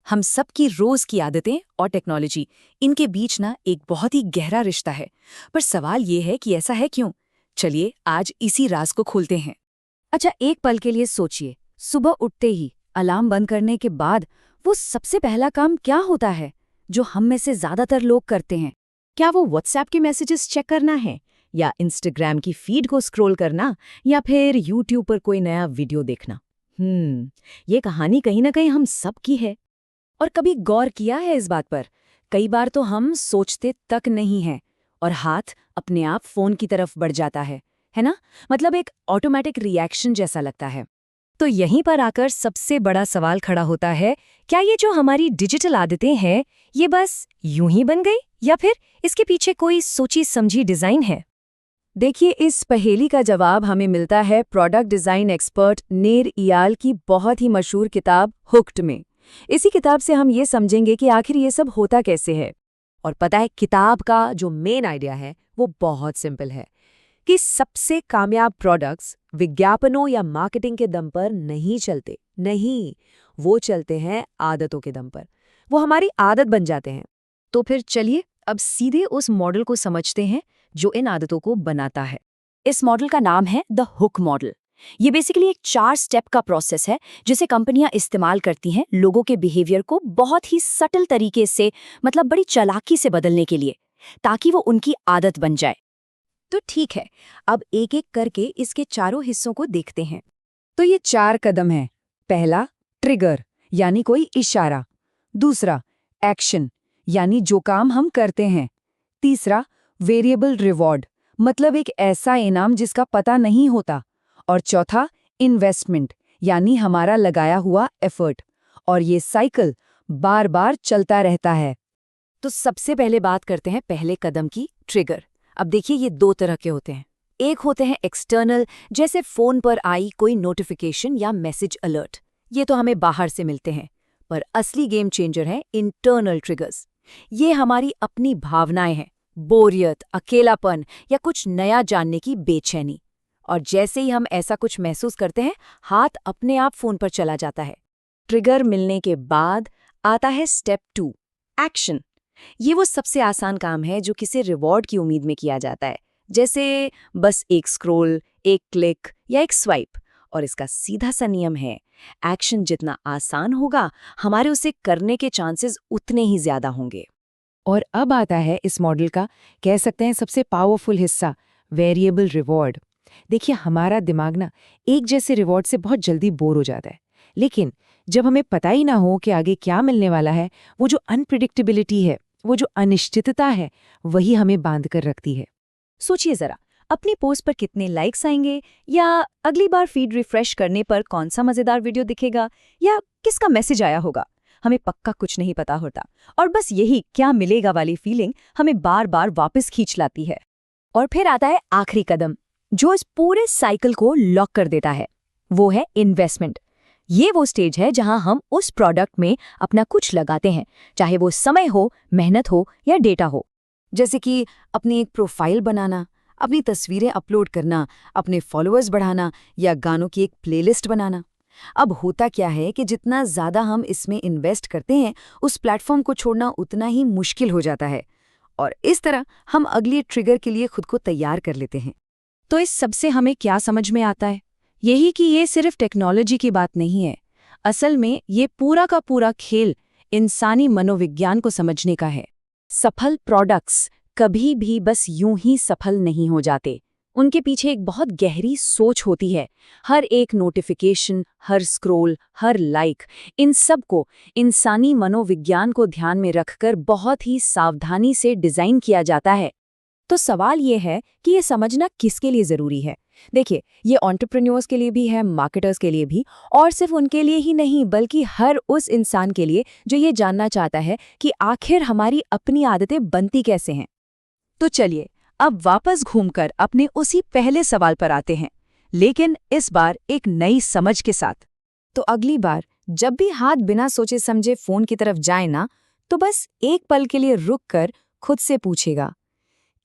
हम सबकी रोज की आदतें और टेक्नोलॉजी, इनके बीच ना एक बहुत ही गहरा रिश्ता है। पर सवाल ये है कि ऐसा है क्यों? चलिए आज इसी राज को खोलते हैं। अच्छा, एक पल के लिए सोचिए, सुबह उठते ही अलार्म बंद करने के बाद वो सबसे पहला काम क्या होता है जो हम में से ज्यादातर लोग करते हैं? क्या वो व्हाट्सएप के मैसेजेस चेक करना है, या इंस्टाग्राम की फीड को स्क्रॉल करना, या फिर यूट्यूब पर कोई नया वीडियो देखना? ये कहानी कहीं ना कहीं हम सब की है। और कभी गौर किया है इस बात पर? कई बार तो हम सोचते तक नहीं हैं और हाथ अपने आप फोन की तरफ बढ़ जाता है ना? मतलब एक ऑटोमेटिक रिएक्शन जैसा लगता है। तो यहीं पर आकर सबसे बड़ा सवाल खड़ा होता है, क्या ये जो हमारी डिजिटल आदतें हैं, ये बस यूं ही बन गई, या फिर इसके पीछे कोई सोची समझी डिजाइन है? देखिए, इस पहेली का जवाब हमें मिलता है प्रोडक्ट डिजाइन एक्सपर्ट नेर इयाल की बहुत ही मशहूर किताब हुक्ड में। इसी किताब से हम ये समझेंगे कि आखिर ये सब होता कैसे है। और पता है, किताब का जो मेन आइडिया है वो बहुत सिंपल है कि सबसे कामयाब प्रोडक्ट्स विज्ञापनों या मार्केटिंग के दम पर नहीं चलते। नहीं, वो चलते हैं आदतों के दम पर। वो हमारी आदत बन जाते हैं। तो फिर चलिए अब सीधे उस मॉडल को समझते हैं जो इन आदतों को बनाता है। इस मॉडल का नाम है द हुक मॉडल। ये बेसिकली एक 4 स्टेप का प्रोसेस है जिसे कंपनियां इस्तेमाल करती हैं लोगों के बिहेवियर को बहुत ही सटल तरीके से, मतलब बड़ी चालाकी से बदलने के लिए, ताकि वो उनकी आदत बन जाए। तो ठीक है, अब एक एक करके इसके चारों हिस्सों को देखते हैं। तो ये 4 कदम हैं। पहला, ट्रिगर, यानी कोई इशारा। दूसरा, एक्शन, यानी जो काम हम करते हैं। तीसरा, वेरिएबल रिवॉर्ड, मतलब एक ऐसा इनाम जिसका पता नहीं होता। और चौथा, इन्वेस्टमेंट, यानी हमारा लगाया हुआ एफर्ट। और ये साइकिल बार बार चलता रहता है। तो सबसे पहले बात करते हैं पहले कदम की, ट्रिगर। अब देखिए, ये 2 तरह के होते हैं। एक होते हैं एक्सटर्नल, जैसे फोन पर आई कोई नोटिफिकेशन या मैसेज अलर्ट। ये तो हमें बाहर से मिलते हैं। पर असली गेम चेंजर है इंटरनल ट्रिगर्स। ये हमारी अपनी भावनाएं हैं, बोरियत, अकेलापन या कुछ नया जानने की बेचैनी। और जैसे ही हम ऐसा कुछ महसूस करते हैं, हाथ अपने आप फोन पर चला जाता है। ट्रिगर मिलने के बाद आता है स्टेप 2, एक्शन। ये वो सबसे आसान काम है जो किसी रिवॉर्ड की उम्मीद में किया जाता है, जैसे बस एक स्क्रॉल, एक क्लिक या एक स्वाइप। और इसका सीधा सा नियम है, एक्शन जितना आसान होगा, हमारे उसे करने के चांसेस उतने ही ज्यादा होंगे। और अब आता है इस मॉडल का, कह सकते हैं, सबसे पावरफुल हिस्सा, वेरिएबल रिवॉर्ड। देखिए, हमारा दिमाग ना एक जैसे रिवॉर्ड से बहुत जल्दी बोर हो जाता है। लेकिन जब हमें पता ही ना हो कि आगे क्या मिलने वाला है, वो जो अनप्रिडिक्टेबिलिटी है, वो जो अनिश्चितता है, वही हमें बांध कर रखती है। सोचिए जरा, अपनी पोस्ट पर कितने लाइक्स आएंगे, या अगली बार फीड रिफ्रेश करने पर कौन सा मजेदार वीडियो दिखेगा, या किसका मैसेज आया होगा, हमें पक्का कुछ नहीं पता होता। और बस यही क्या मिलेगा वाली फीलिंग हमें बार बार वापस खींच लाती है। और फिर आता है आखिरी कदम, जो इस पूरे साइकिल को लॉक कर देता है। वो है इन्वेस्टमेंट। ये वो स्टेज है जहां हम उस प्रोडक्ट में अपना कुछ लगाते हैं, चाहे वो समय हो, मेहनत हो या डेटा हो। जैसे कि अपनी एक प्रोफाइल बनाना, अपनी तस्वीरें अपलोड करना, अपने फॉलोअर्स बढ़ाना, या गानों की एक प्लेलिस्ट बनाना। अब होता क्या है कि जितना ज़्यादा हम इसमें इन्वेस्ट करते हैं, उस प्लेटफॉर्म को छोड़ना उतना ही मुश्किल हो जाता है। और इस तरह हम अगले ट्रिगर के लिए खुद को तैयार कर लेते हैं। तो इस सबसे हमें क्या समझ में आता है? यही कि ये सिर्फ टेक्नोलॉजी की बात नहीं है। असल में ये पूरा का पूरा खेल इंसानी मनोविज्ञान को समझने का है। सफल प्रोडक्ट्स कभी भी बस यूं ही सफल नहीं हो जाते। उनके पीछे एक बहुत गहरी सोच होती है। हर एक नोटिफिकेशन, हर स्क्रॉल, हर लाइक, इन सब को इंसानी मनोविज्ञान को ध्यान में रखकर बहुत ही सावधानी से डिजाइन किया जाता है। तो सवाल ये है कि ये समझना किसके लिए ज़रूरी है? देखिए, ये एंटरप्रेन्योर्स के लिए भी है, मार्केटर्स के लिए भी, और सिर्फ उनके लिए ही नहीं, बल्कि हर उस इंसान के लिए जो ये जानना चाहता है कि आखिर हमारी अपनी आदतें बनती कैसे हैं। तो चलिए अब वापस घूमकर अपने उसी पहले सवाल पर आते हैं, लेकिन इस बार एक नई समझ के साथ। तो अगली बार जब भी हाथ बिना सोचे समझे फ़ोन की तरफ जाए ना, तो बस एक पल के लिए रुक कर खुद से पूछेगा,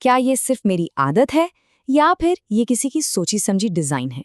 क्या ये सिर्फ मेरी आदत है, या फिर ये किसी की सोची समझी डिजाइन है?